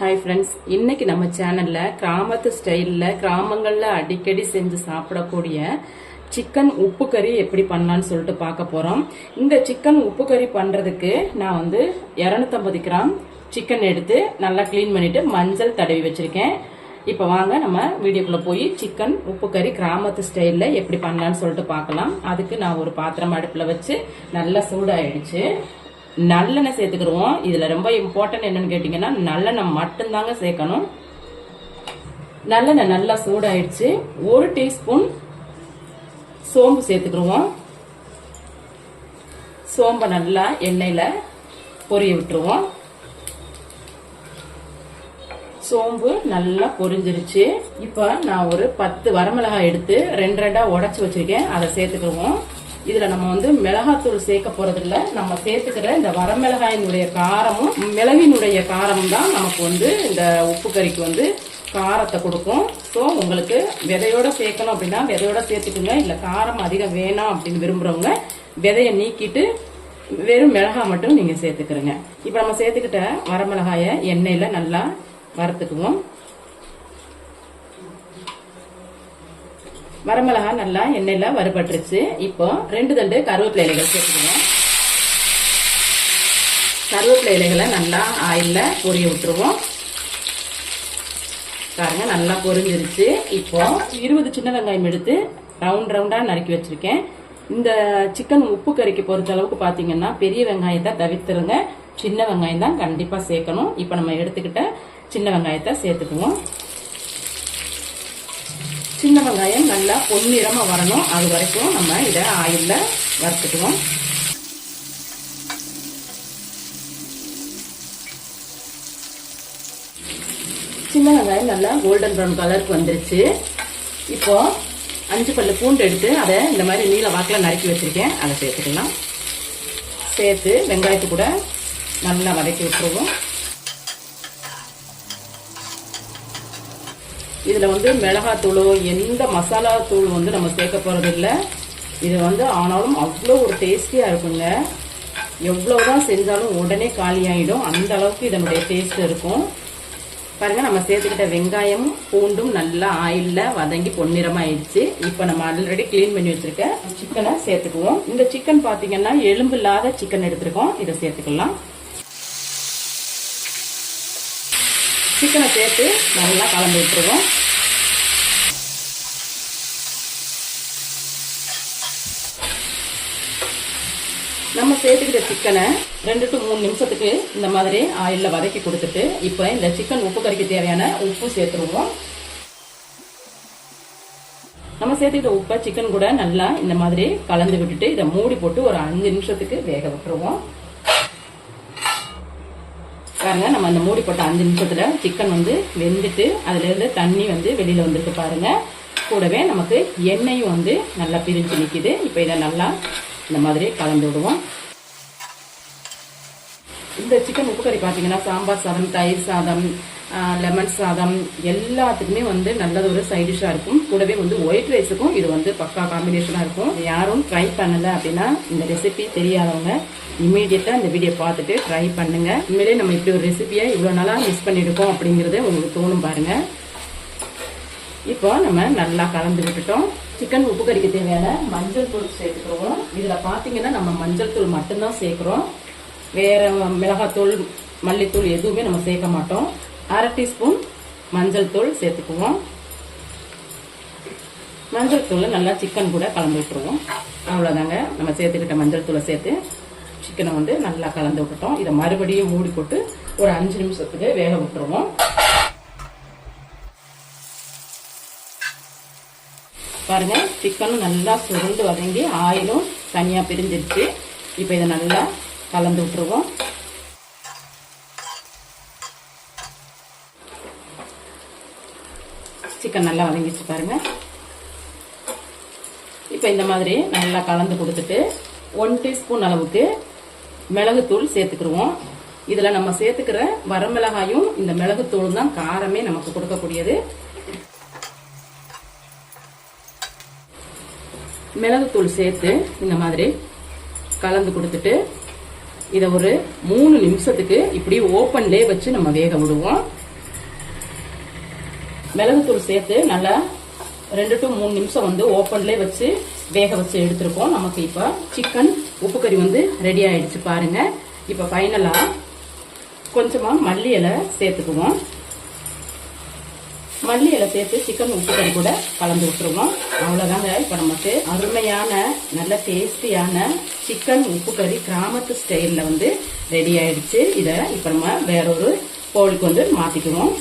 Hi friends, இன்னைக்கு நம்ம சேனல்ல கிராமத்து ஸ்டைல்ல கிராமங்கள்ல அடிக்கடி செஞ்சு சாப்பிடக்கூடிய சிக்கன் உப்பு கறி எப்படி பண்ணலான்னு சொல்லிட்டு பார்க்க போறோம். இந்த சிக்கன் உப்பு கறி பண்றதுக்கு நான் 250 கிராம் சிக்கன் எடுத்து நல்லா கிளீன் பண்ணிட்டு மஞ்சள் தடவி வச்சிருக்கேன். இப்ப வாங்க நம்ம வீடியோக்குள்ள போய் சிக்கன் உப்பு கறி கிராமத்து ஸ்டைல்ல எப்படி பண்ணலான்னு சொல்லிட்டு பார்க்கலாம். அதுக்கு நான் ஒரு பாத்திரம் அடுப்புல வச்சு நல்லா சூடாயிடுச்சு. நல்லெண்ணெய் சேர்த்துக்கிடுவோம். இதுல ரொம்ப இம்பார்ட்டன்ட் என்னன்னு கேட்டீங்கன்னா நல்லெண்ணெய் மட்டும்தாங்க சேர்க்கணும். நல்லெண்ணெய் நல்லா சூடாயிடுச்சு. 1 டீஸ்பூன் சோம்பு சேர்த்துக்கிடுவோம். சோம்பை நல்லா எண்ணெயில பொரிய விட்டுருவோம். சோம்பு நல்லா பொரிஞ்சிருச்சு. இப்ப நான் ஒரு 10 வரமிளகாய் எடுத்து 2 உடைச்சு வச்சிருக்கேன். அதை சேர்த்துக்கிடுவோம். இதுல நம்ம மிளகாத்தூள் சேர்க்க போறது இல்ல. நம்ம சேர்த்துக்கிற இந்த வரமிளகாயினுடைய காரமும் மிளகினுடைய காரமும் தான் நமக்கு இந்த உப்பு கறிக்கு காரத்தை கொடுக்கும். ஸோ உங்களுக்கு விதையோட சேர்க்கணும் அப்படின்னா விதையோட சேர்த்துக்குங்க. இல்ல காரம் அதிகம் வேணாம் அப்படின்னு விரும்புறவங்க விதையை நீக்கிட்டு வெறும் மிளகாய் மட்டும் நீங்க சேர்த்துக்கிறீங்க. இப்ப நம்ம சேர்த்துக்கிட்ட வரமிளகாய எண்ணெயில நல்லா வறுத்துக்குவோம். வரமிளகா நல்லா எண்ணெயில வறுபட்டுருச்சு. இப்போ 2 தண்டு கருவேப்பிலை இலைகள் சேர்த்துக்குவோம். கருவேப்பிலை இலைகளை நல்லா ஆயில்ல பொரிய விட்டுருவோம். பாருங்க நல்லா பொரிஞ்சிருச்சு. இப்போ 20 சின்ன வெங்காயம் எடுத்து ரவுண்டா நறுக்கி வச்சிருக்கேன். இந்த சிக்கன் உப்பு கறிக்கு பொறுத்த அளவுக்கு பாத்தீங்கன்னா பெரிய வெங்காயத்தை தவிர்த்துருங்க. சின்ன வெங்காயம் தான் கண்டிப்பா சேர்க்கணும். இப்ப நம்ம எடுத்துக்கிட்ட சின்ன வெங்காயத்தை சேர்த்துக்குவோம். சின்ன வெங்காயம் நல்லா பொன்னிறமா வரணும். அது வரைக்கும் நம்ம இதை ஆயில்ல வறுத்துக்குவோம். சின்ன வெங்காயம் நல்லா கோல்டன் ப்ரௌன் கலருக்கு வந்துருச்சு. இப்போ 5 பல்லு பூண்டு எடுத்து அதை இந்த மாதிரி நீல வாக்கில் நறுக்கி வச்சிருக்கேன். அதை சேர்த்துக்கலாம். சேர்த்து வெங்காயத்து கூட நல்லா வதக்கி விட்டுருவோம். இதுல மிளகாத்தூளோ எந்த மசாலா தூள் நம்ம சேர்க்க போறது இல்லை. இது ஆனாலும் அவ்வளோ ஒரு டேஸ்டியா இருக்குங்க. எவ்வளவுதான் செஞ்சாலும் உடனே காலி ஆயிடும். அந்த அளவுக்கு இதனுடைய டேஸ்ட் இருக்கும். பாருங்க, நம்ம சேர்த்துக்கிட்ட வெங்காயம் பூண்டும் நல்லா ஆயில்ல வதங்கி பொன்னிறமா ஆயிடுச்சு. இப்ப நம்ம ஆல்ரெடி கிளீன் பண்ணி வச்சிருக்க சிக்கனை சேர்த்துக்குவோம். இந்த சிக்கன் பாத்தீங்கன்னா எலும்பு இல்லாத சிக்கன் எடுத்திருக்கோம். இதை சேர்த்துக்கலாம். சிக்கனை சேர்த்து நல்லா கலந்து விட்டுருவோம். நம்ம சேர்த்துக்கிட்ட சிக்கனை 2 to 3 நிமிஷத்துக்கு இந்த மாதிரி ஆயில்ல வதக்கி கொடுத்துட்டு இப்ப இந்த சிக்கன் உப்பு கறிக்கு தேவையான உப்பு சேர்த்துருவோம். நம்ம சேர்த்துக்கிட்ட உப்பை சிக்கன் கூட நல்லா இந்த மாதிரி கலந்து விட்டுட்டு இதை மூடி போட்டு ஒரு 5 நிமிஷத்துக்கு வேக விட்டுருவோம். பாருங்க, நம்ம அந்த மூடி போட்ட 5 நிமிஷத்துல சிக்கன் வெந்துட்டு அதுல இருந்து தண்ணி வெளியில வந்திருக்கு பாருங்க. கூடவே நமக்கு எண்ணெயும் நல்லா பிரிஞ்சு நிக்குது. இப்ப இதை நல்லா இந்த மாதிரி கலந்து விடுவோம். இந்த சிக்கன் உப்பு கறி பாத்தீங்கன்னா சாம்பார் சாதம், தயிர் சாதம், லெமன் சாதம் எல்லாத்துக்குமே நல்லது ஒரு சைட் டிஷ்ஷா இருக்கும். கூடவே ஒயிட் ரைஸுக்கும் இது பக்கா காம்பினேஷனா இருக்கும். யாரும் ட்ரை பண்ணல அப்படின்னா இந்த ரெசிபி தெரியாதவங்க இமீடியட்டா இந்த வீடியோ பார்த்துட்டு ட்ரை பண்ணுங்க. உண்மையிலே நம்ம இப்படி ஒரு ரெசிபியை இவ்வளவு நாளா மிஸ் பண்ணிருக்கோம் அப்படிங்கறது உங்களுக்கு தோணும் பாருங்க. இப்போ நம்ம நல்லா கலந்து விட்டுட்டோம். சிக்கன் உப்பு கறிக்கு தேவையான மஞ்சள் தூள் சேர்த்துக்கிறோம். இதுல பாத்தீங்கன்னா நம்ம மஞ்சள் தூள் மட்டும்தான் சேர்க்கிறோம். வேற மிளகாத்தூள் மல்லித்தூள் எதுவுமே நம்ம சேர்க்க மாட்டோம். 1/2 டீஸ்பூன் மஞ்சள் தூள் சேர்த்துக்குவோம். மஞ்சள் தூள் நல்லா சிக்கன் கூட கலந்து விட்டுருவோம். அவ்வளவுதாங்க. நம்ம சேர்த்துக்கிட்ட மஞ்சள் தூளை சேர்த்து சிக்கனை நல்லா கலந்து விட்டுட்டோம். இதை மறுபடியும் மூடி போட்டு ஒரு 5 நிமிஷத்துக்கு வேக விட்டுருவோம். பாருங்க, சிக்கனும் நல்லா சுருண்டு வதங்கி ஆயிலும் தனியா பிரிஞ்சிருச்சு. இப்ப இதை நல்லா கலந்து விட்டுருவோம். சிக்கன் நல்லா வதங்கிச்சு பாருங்க. இப்ப இந்த மாதிரி நல்லா கலந்து கொடுத்துட்டு 1 டீஸ்பூன் அளவுக்கு மிளகுத்தூள் சேர்த்துக்கிடுவோம். இதுல நம்ம சேர்த்துக்கிற வரமிளகாயும் இந்த மிளகுத்தூளும் தான் காரமே நமக்கு கொடுக்கக்கூடியது. மிளகுத்தூள் சேர்த்து இந்த மாதிரி கலந்து கொடுத்துட்டு இதை ஒரு 3 நிமிஷத்துக்கு இப்படி ஓப்பன்லேயே வச்சு நம்ம வேக விடுவோம். மிளகுத்தூள் சேர்த்து நல்லா 2 to 3 நிமிஷம் வந்து ஓப்பன்லேயே வச்சு வேக வச்சு எடுத்துருக்கோம். நமக்கு இப்போ சிக்கன் உப்பு கறி வந்து ரெடி ஆயிடுச்சு பாருங்க. இப்போ ஃபைனலாக கொஞ்சமாக மல்லி இலை சேர்த்துக்குவோம். மல்லி இலை சேர்த்து சிக்கன் உப்பு கறி கூட கலந்து விட்டுருவோம். அவ்வளோதாங்க. இப்போ நமக்கு அருமையான நல்ல டேஸ்டியான சிக்கன் உப்பு கறி கிராமத்து ஸ்டைலில் வந்து ரெடி ஆயிடுச்சு. இதை இப்போ நம்ம வேறொரு பவுலுக்கு வந்து மாற்றிக்குவோம்.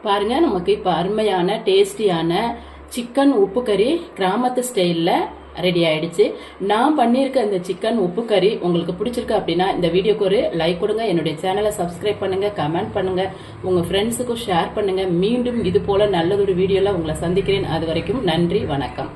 பாருங்க, நமக்கு இப்போ அருமையான டேஸ்டியான சிக்கன் உப்பு கறி கிராமத்து ஸ்டைலில் ரெடி ஆயிடுச்சு. நான் பண்ணியிருக்க இந்த சிக்கன் உப்பு கறி உங்களுக்கு பிடிச்சிருக்கு அப்படின்னா இந்த வீடியோக்கு ஒரு லைக் கொடுங்க. என்னுடைய சேனலை சப்ஸ்கிரைப் பண்ணுங்க, கமெண்ட் பண்ணுங்க, உங்க ஃப்ரெண்ட்ஸுக்கும் ஷேர் பண்ணுங்க. மீண்டும் இது போல நல்லதொரு வீடியோல உங்களை சந்திக்கிறேன். அது வரைக்கும் நன்றி, வணக்கம்.